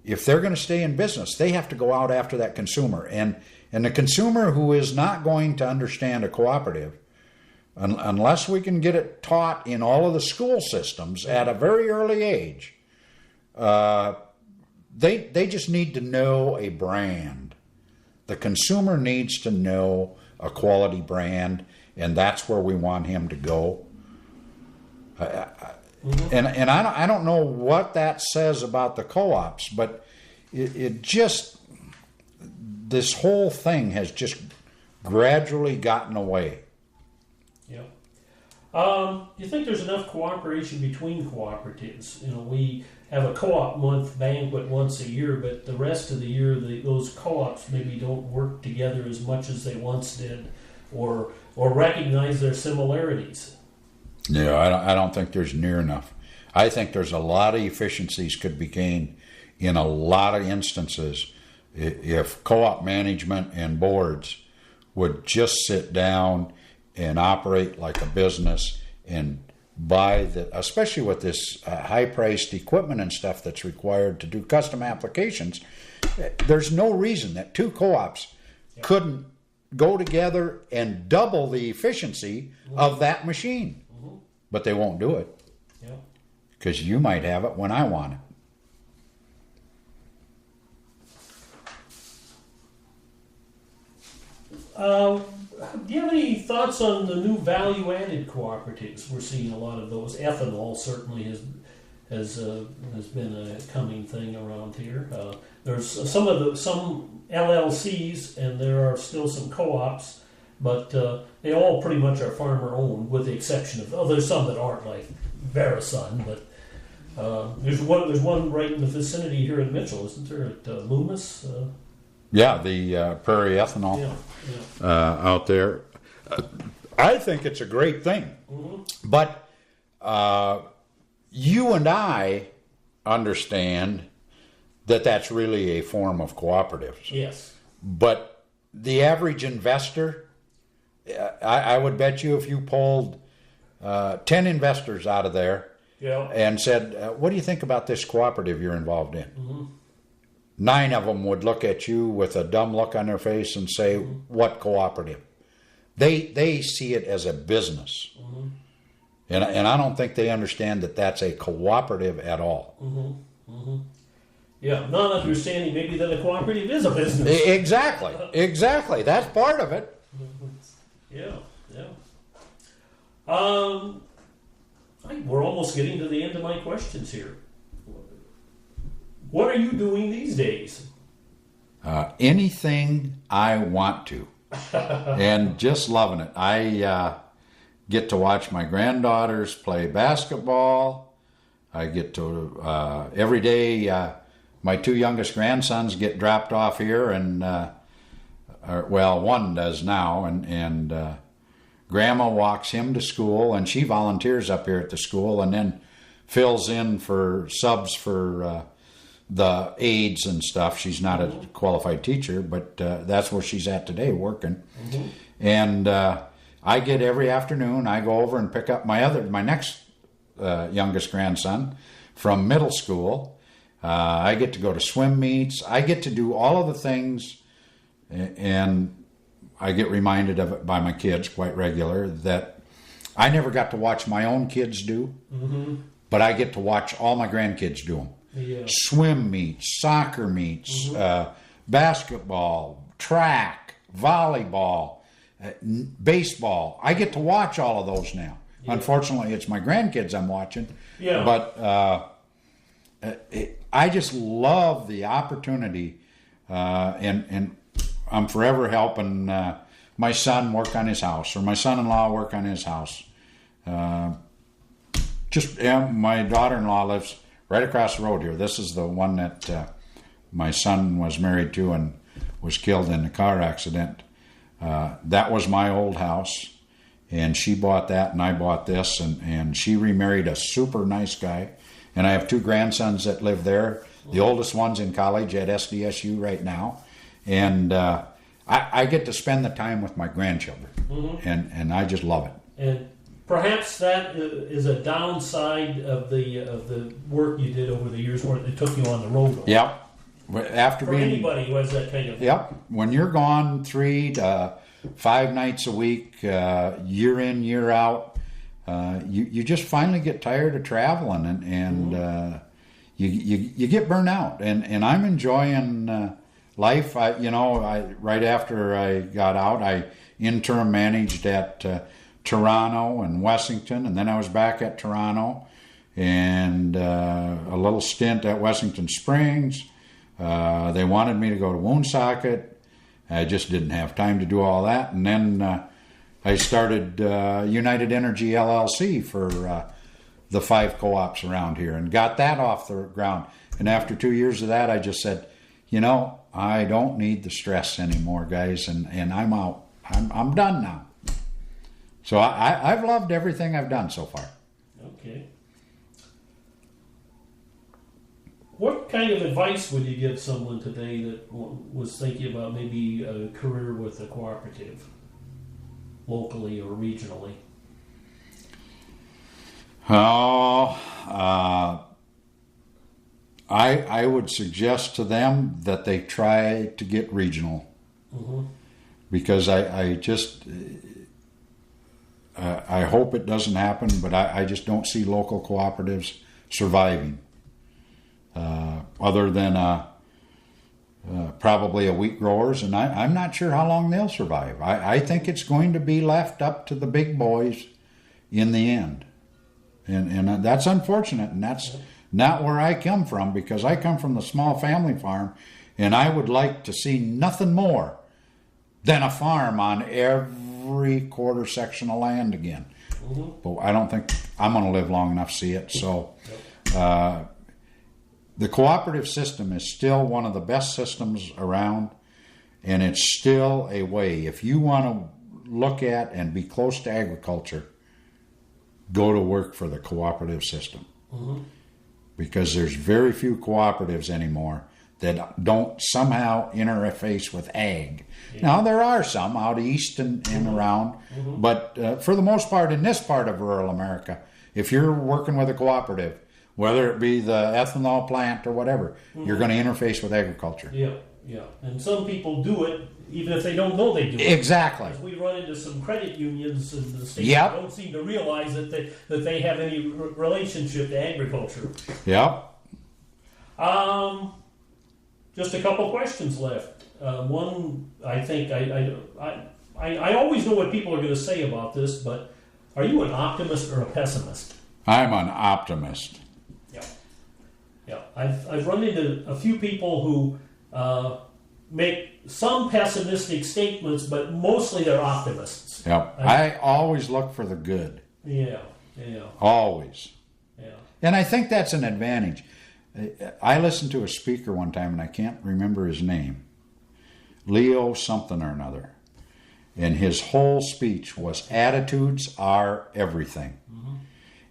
if they're going to stay in business, they have to go out after that consumer. And the consumer who is not going to understand a cooperative, unless we can get it taught in all of the school systems at a very early age, they just need to know a brand. The consumer needs to know a quality brand, and that's where we want him to go. And I don't know what that says about the co-ops, but it just, this whole thing has just gradually gotten away. Yeah. Do you think there's enough cooperation between cooperatives? You know, we have a co-op month banquet once a year, but the rest of the year, those co-ops maybe don't work together as much as they once did, or recognize their similarities. Yeah, I don't think there's near enough. I think there's a lot of efficiencies could be gained in a lot of instances if co-op management and boards would just sit down and operate like a business and buy especially with this high-priced equipment and stuff that's required to do custom applications. There's no reason that two co-ops couldn't go together and double the efficiency of that machine. But they won't do it. Because you might have it when I want it. Do you have any thoughts on the new value-added cooperatives? We're seeing a lot of those. Ethanol certainly has been a coming thing around here. There's some LLCs, and there are still some co-ops, but they all pretty much are farmer-owned, with the exception of there's some that aren't, like Verisun, but there's one right in the vicinity here in Mitchell, isn't there? At Loomis. Yeah, the Prairie Ethanol out there. I think it's a great thing. But you and I understand that that's really a form of cooperatives. Yes. But the average investor, I would bet you if you pulled 10 investors out of there and said, what do you think about this cooperative you're involved in? 9 of them would look at you with a dumb look on their face and say, what cooperative? They see it as a business. And I don't think they understand that that's a cooperative at all. Yeah, not understanding maybe that a cooperative is a business. Exactly. That's part of it. Yeah. We're almost getting to the end of my questions here. What are you doing these days? Anything I want to. And just loving it. I get to watch my granddaughters play basketball. I get to, every day, my 2 youngest grandsons get dropped off here, and, one does now, and Grandma walks him to school, and she volunteers up here at the school and then fills in for subs for the aides and stuff. She's not a qualified teacher, but that's where she's at today, working. And I get every afternoon, I go over and pick up my next youngest grandson from middle school. I get to go to swim meets. I get to do all of the things, and I get reminded of it by my kids quite regular that I never got to watch my own kids do, but I get to watch all my grandkids do them. Swim meets, soccer meets, basketball, track, volleyball, baseball. I get to watch all of those now. Unfortunately, it's my grandkids I'm watching. But I just love the opportunity and I'm forever helping my son work on his house, or my son-in-law work on his house. My daughter-in-law lives right across the road here. This is the one that my son was married to and was killed in a car accident. That was my old house, and she bought that, and I bought this, and she remarried a super nice guy. And I have 2 grandsons that live there. The oldest one's in college at SDSU right now, and I get to spend the time with my grandchildren, and I just love it. And perhaps that is a downside of the work you did over the years, where it took you on the road. Yep. For anybody who has that kind of... Yep. When you're gone 3 to 5 nights a week, year in, year out, you just finally get tired of traveling, and you get burnt out. And I'm enjoying life. Right after I got out, I interim managed at Toronto and Wessington, and then I was back at Toronto, and a little stint at Wessington Springs. They wanted me to go to Woonsocket. I just didn't have time to do all that. And then I started United Energy LLC for the 5 co-ops around here, and got that off the ground. And after 2 years of that, I just said, I don't need the stress anymore, guys, and I'm out. I'm done now. So I've loved everything I've done so far. Okay. What kind of advice would you give someone today that was thinking about maybe a career with a cooperative, locally or regionally? I would suggest to them that they try to get regional, because I hope it doesn't happen, but I just don't see local cooperatives surviving. Other than probably a wheat growers, and I'm not sure how long they'll survive. I think it's going to be left up to the big boys in the end, and that's unfortunate, and that's not where I come from, because I come from the small family farm, and I would like to see nothing more than a farm on every quarter section of land again. But I don't think I'm going to live long enough to see it. So the cooperative system is still one of the best systems around, and it's still a way. If you want to look at and be close to agriculture, go to work for the cooperative system. Because there's very few cooperatives anymore that don't somehow interface with ag. Now, there are some out east and around, but for the most part, in this part of rural America, if you're working with a cooperative, whether it be the ethanol plant or whatever, you're going to interface with agriculture. Yeah. And some people do it even if they don't know they do it. Exactly. We run into some credit unions in the state that don't seem to realize that they have any relationship to agriculture. Yep. Just a couple questions left. One, I think I always know what people are going to say about this, but are you an optimist or a pessimist? I'm an optimist. Yeah. I've run into a few people who make some pessimistic statements, but mostly they're optimists. Yep. I always look for the good. Yeah. Always. Yeah. And I think that's an advantage. I listened to a speaker one time, and I can't remember his name. Leo something or another. And his whole speech was, attitudes are everything.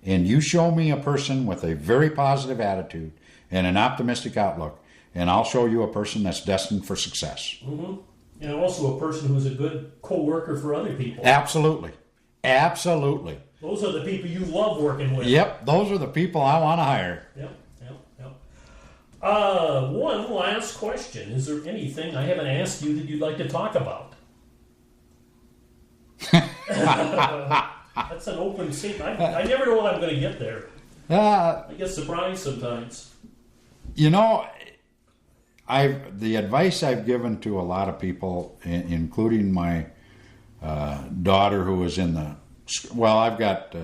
And you show me a person with a very positive attitude and an optimistic outlook, and I'll show you a person that's destined for success. And also a person who's a good co-worker for other people. Absolutely. Those are the people you love working with. Yep, those are the people I want to hire. Yep. One last question. Is there anything I haven't asked you that you'd like to talk about? That's an open secret. I never know when I'm going to get there. I get surprised sometimes. The advice I've given to a lot of people, including my daughter who is in the... Well, I've got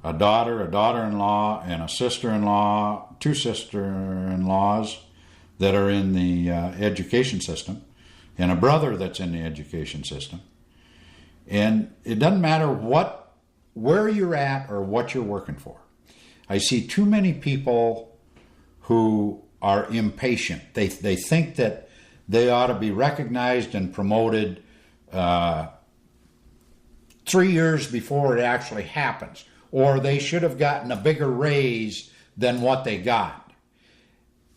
a daughter, a daughter-in-law, and a sister-in-law, 2 sister-in-laws that are in the education system and a brother that's in the education system. And it doesn't matter where you're at or what you're working for. I see too many people who are impatient. They think that they ought to be recognized and promoted 3 years before it actually happens, or they should have gotten a bigger raise than what they got.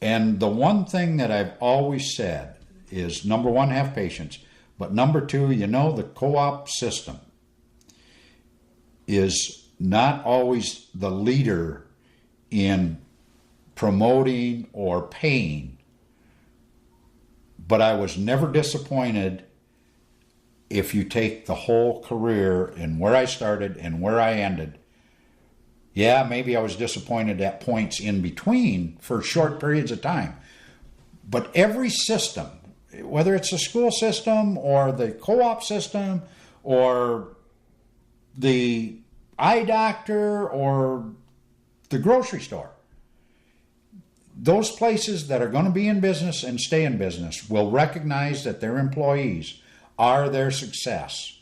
And the one thing that I've always said is, number one, have patience, but number two, the co-op system is not always the leader in promoting or paying, but I was never disappointed if you take the whole career and where I started and where I ended. Yeah, maybe I was disappointed at points in between for short periods of time, but every system, whether it's the school system or the co-op system or the eye doctor or the grocery store, those places that are going to be in business and stay in business will recognize that their employees are their success.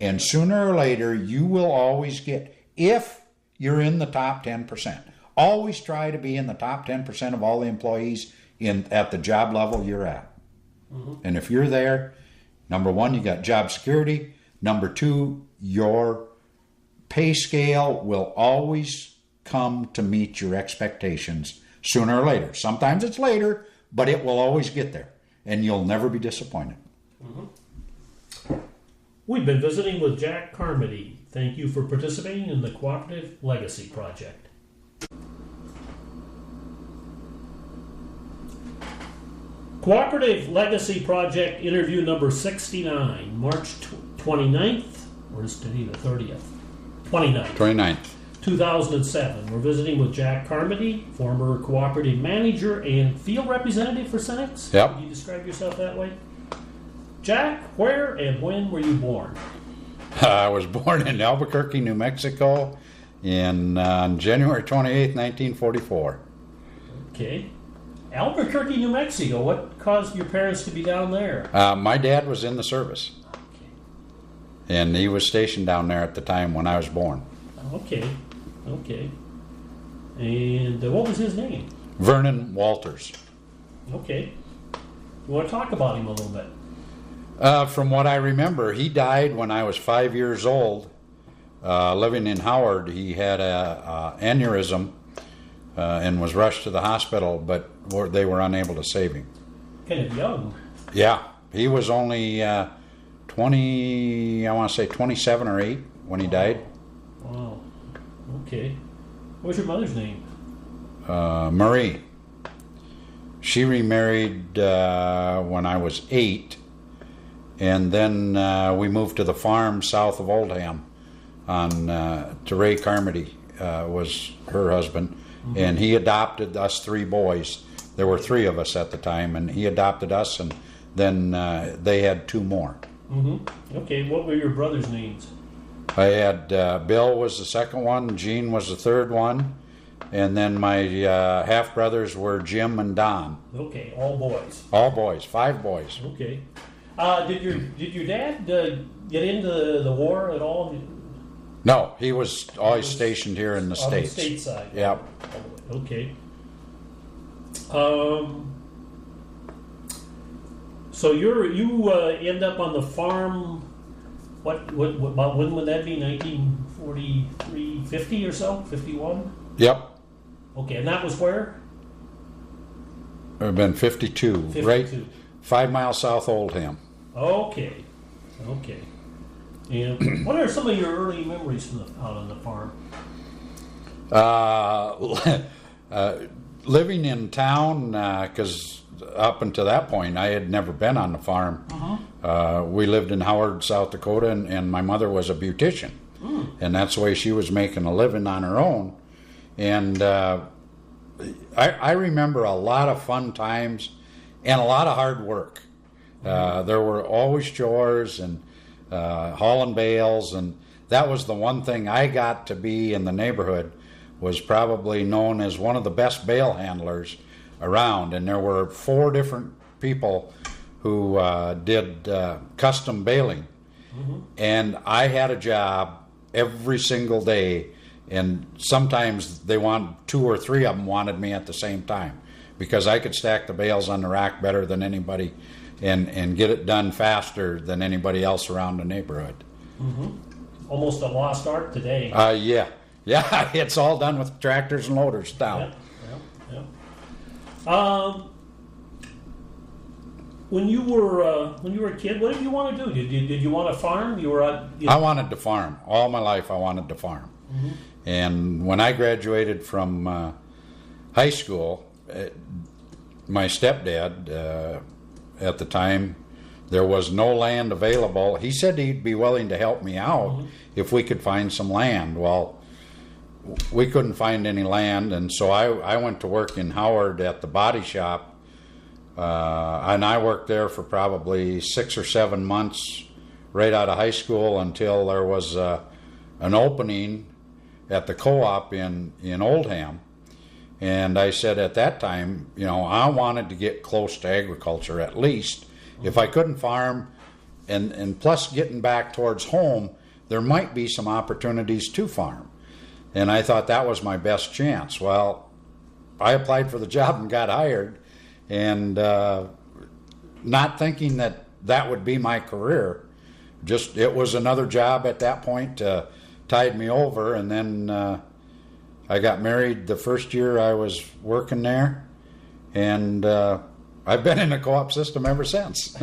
And sooner or later, you will always get, if you're in the top 10%, always try to be in the top 10% of all the employees at the job level you're at. Mm-hmm. And if you're there, number one, you got job security. Number two, your pay scale will always come to meet your expectations sooner or later. Sometimes it's later, but it will always get there, and you'll never be disappointed. Mm-hmm. We've been visiting with Jack Carmody. Thank you for participating in the Cooperative Legacy Project. Cooperative Legacy Project interview number 69, March 29th, or is today the 30th? 29th. 2007. We're visiting with Jack Carmody, former cooperative manager and field representative for Cenex. Yep. Can you describe yourself that way? Jack, where and when were you born? I was born in Albuquerque, New Mexico, on January 28th, 1944. Okay. Albuquerque, New Mexico. What caused your parents to be down there? My dad was in the service. Okay. And he was stationed down there at the time when I was born. Okay. And what was his name? Vernon Walters. Okay. You want to talk about him a little bit? From what I remember, he died when I was 5 years old. Living in Howard, he had a aneurysm and was rushed to the hospital, but they were unable to save him. Kind of young. Yeah, he was only 27 or 8 when he died. Wow. Okay. What was your mother's name? Marie. She remarried when I was 8. And then we moved to the farm south of Oldham to Ray Carmody was her husband. Mm-hmm. And he adopted us 3 boys. There were 3 of us at the time, and he adopted us, and then they had 2 more. Mm-hmm. Okay, what were your brothers' names? I had Bill was the second one, Gene was the third one, and then my half-brothers were Jim and Don. Okay, all boys. All boys, 5 boys. Okay. Did your dad get into the war at all? No, he was always stationed here in the States. On the stateside. Yeah. Okay. So you end up on the farm. What about when would that be? 1943, 50 or so? 51. Yep. Okay, and that was where? It would have been 52, right? 5 miles south of Oldham. Okay. And what are some of your early memories from out on the farm? Living in town, because up until that point I had never been on the farm. Uh-huh. We lived in Howard, South Dakota, and my mother was a beautician. And that's the way she was making a living on her own. And I remember a lot of fun times and a lot of hard work. There were always chores and hauling bales, and that was the one thing I got to be in the neighborhood, was probably known as one of the best bale handlers around, and there were 4 different people who did custom baling, and I had a job every single day, and sometimes 2 or 3 of them wanted me at the same time because I could stack the bales on the rack better than anybody and get it done faster than anybody else around the neighborhood. Almost a lost art today. Yeah, it's all done with tractors and loaders now. When you were a kid, what did you want to do? Did you want to farm? I wanted to farm all my life. I wanted to farm, and when I graduated from high school, my stepdad at the time, there was no land available. He said he'd be willing to help me out if we could find some land. Well, we couldn't find any land, and so I went to work in Howard at the body shop, and I worked there for probably 6 or 7 months right out of high school until there was an opening at the co-op in Oldham. And I said at that time, I wanted to get close to agriculture at least. If I couldn't farm, and plus getting back towards home, there might be some opportunities to farm. And I thought that was my best chance. Well, I applied for the job and got hired, and not thinking that would be my career. Just it was another job at that point, tied me over, and then I got married the first year I was working there, and I've been in the co-op system ever since.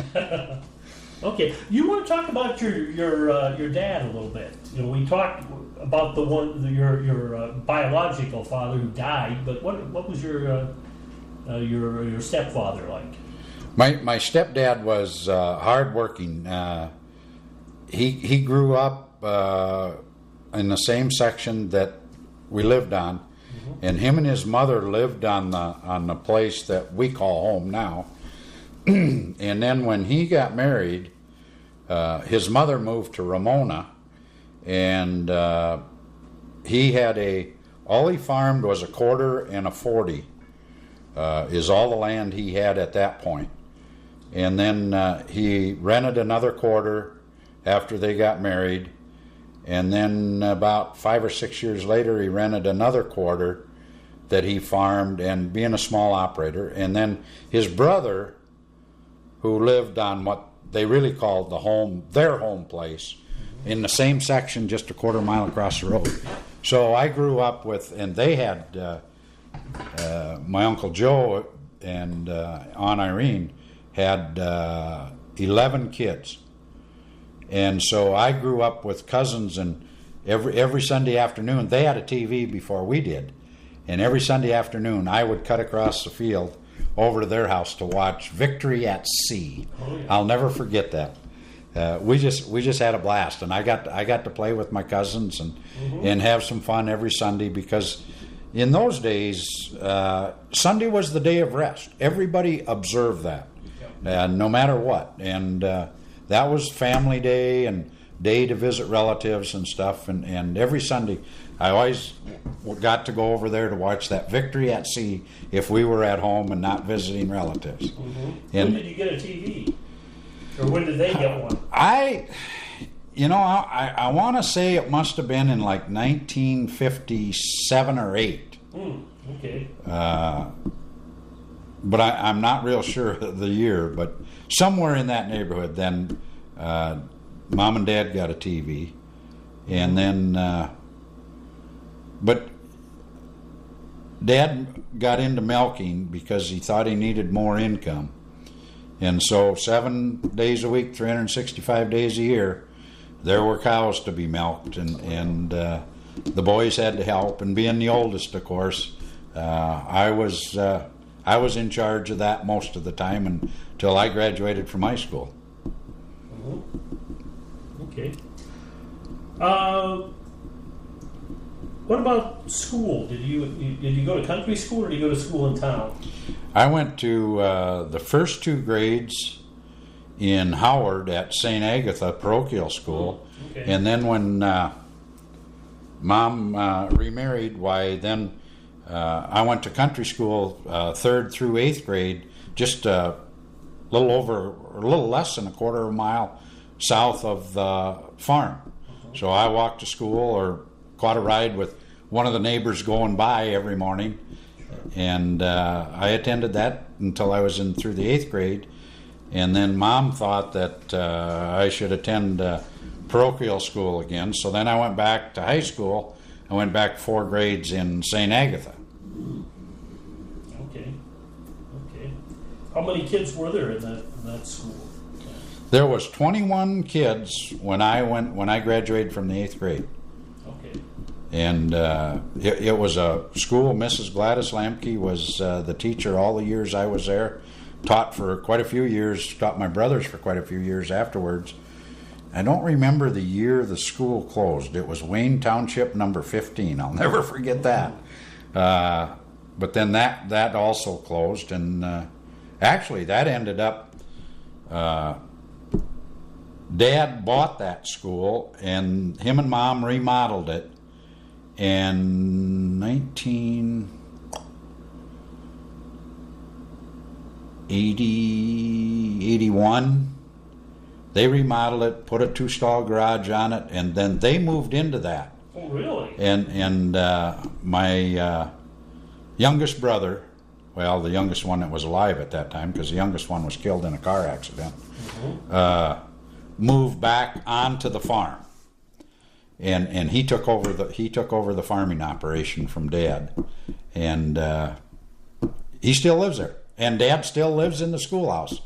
Okay, you want to talk about your dad a little bit? We talked about your biological father who died, but what was your stepfather like? My stepdad was hardworking. He grew up in the same section that we lived on, and him and his mother lived on the place that we call home now. And then when he got married, his mother moved to Ramona, and he had all he farmed was a quarter and a 40 is all the land he had at that point. And then he rented another quarter after they got married, and then about 5 or 6 years later he rented another quarter that he farmed, and being a small operator. And then his brother, who lived on what they really called their home place, in the same section just a quarter mile across the road. So I grew up with, and they had, my Uncle Joe and Aunt Irene had 11 kids. And so I grew up with cousins, and every Sunday afternoon, they had a TV before we did. And every Sunday afternoon, I would cut across the field over to their house to watch Victory at Sea. Oh, yeah. I'll never forget that. We just had a blast, and I got to play with my cousins and have some fun every Sunday, because in those days Sunday was the day of rest. Everybody observed that, no matter what, and that was family day and day to visit relatives and stuff. And every Sunday, I always got to go over there to watch that Victory at Sea if we were at home and not visiting relatives. When did you get a TV? Or when did they get one? I want to say it must have been in like 1957 or 8. Okay. But I'm not real sure of the year, but somewhere in that neighborhood. Then Mom and Dad got a TV, and then but Dad got into milking because he thought he needed more income. And so 7 days a week, 365 days a year, there were cows to be milked, and the boys had to help. And being the oldest, of course, I was in charge of that most of the time until I graduated from high school. Okay. What about school? Did you go to country school, or did you go to school in town? I went to the first 2 grades in Howard at St. Agatha Parochial School. Okay. And then when Mom remarried, then I went to country school 3rd through 8th grade, just a little less than a quarter of a mile south of the farm. So I walked to school or caught a ride with one of the neighbors going by every morning. And I attended that until I was through the 8th grade. And then Mom thought that I should attend parochial school again. So then I went back to high school. I went back 4 grades in St. Agatha. Okay. How many kids were there in that school? There was 21 kids when I graduated from the 8th grade. Okay. And it was a school. Mrs. Gladys Lamke was the teacher all the years I was there. Taught for quite a few years, taught my brothers for quite a few years afterwards. I don't remember the year the school closed. It was Wayne Township number 15. I'll never forget that. But then that also closed, and actually that ended up, Dad bought that school, and him and Mom remodeled it. In 81, they remodeled it, put a 2-stall garage on it, and then they moved into that. Oh, really? And my youngest brother, well, the youngest one that was alive at that time, because the youngest one was killed in a car accident, moved back onto the farm, and he took over the farming operation from Dad, and he still lives there. And Dad still lives in the schoolhouse.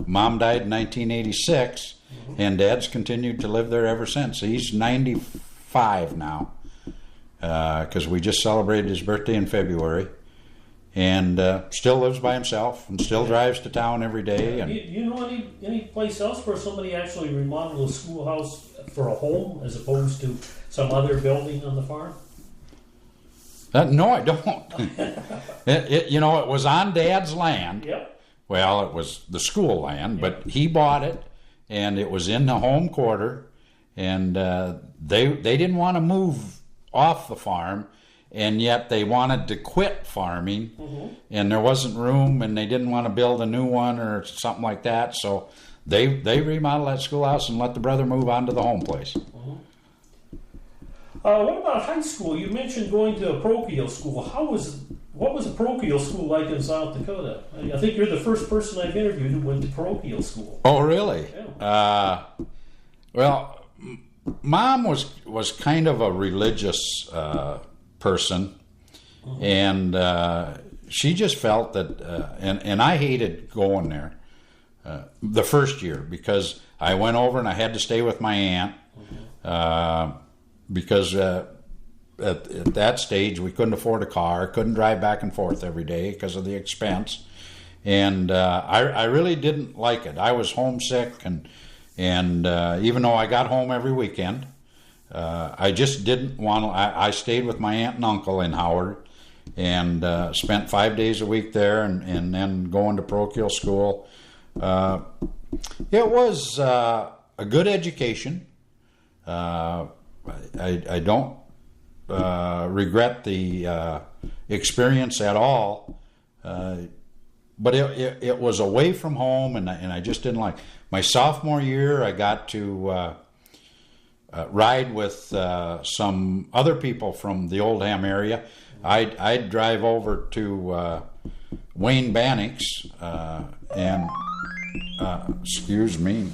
Mom died in 1986, and Dad's continued to live there ever since. He's 95 now, because we just celebrated his birthday in February, and still lives by himself and still drives to town every day. And you know any place else where somebody actually remodeled a schoolhouse for a home as opposed to some other building on the farm? No, I don't. It was on Dad's land. Yep. Well, it was the school land, but he bought it, and it was in the home quarter, and they didn't want to move off the farm, and yet they wanted to quit farming, and there wasn't room, and they didn't want to build a new one or something like that, so they remodeled that schoolhouse and let the brother move on to the home place. What about high school? You mentioned going to a parochial school. What was a parochial school like in South Dakota? I think you're the first person I've interviewed who went to parochial school. Oh, really? Yeah. Well, Mom was kind of a religious person, and she just felt that, and I hated going there the first year because I went over and I had to stay with my aunt. Because at that stage we couldn't afford a car, couldn't drive back and forth every day because of the expense, and I really didn't like it. I was homesick, and even though I got home every weekend, I just didn't want to. I stayed with my aunt and uncle in Howard, and spent 5 days a week there, and then going to parochial school. It was a good education. I don't regret the experience at all, but it was away from home, and I just didn't like. My sophomore year, I got to ride with some other people from the Oldham area. I'd drive over to Wayne Bannock's, and excuse me.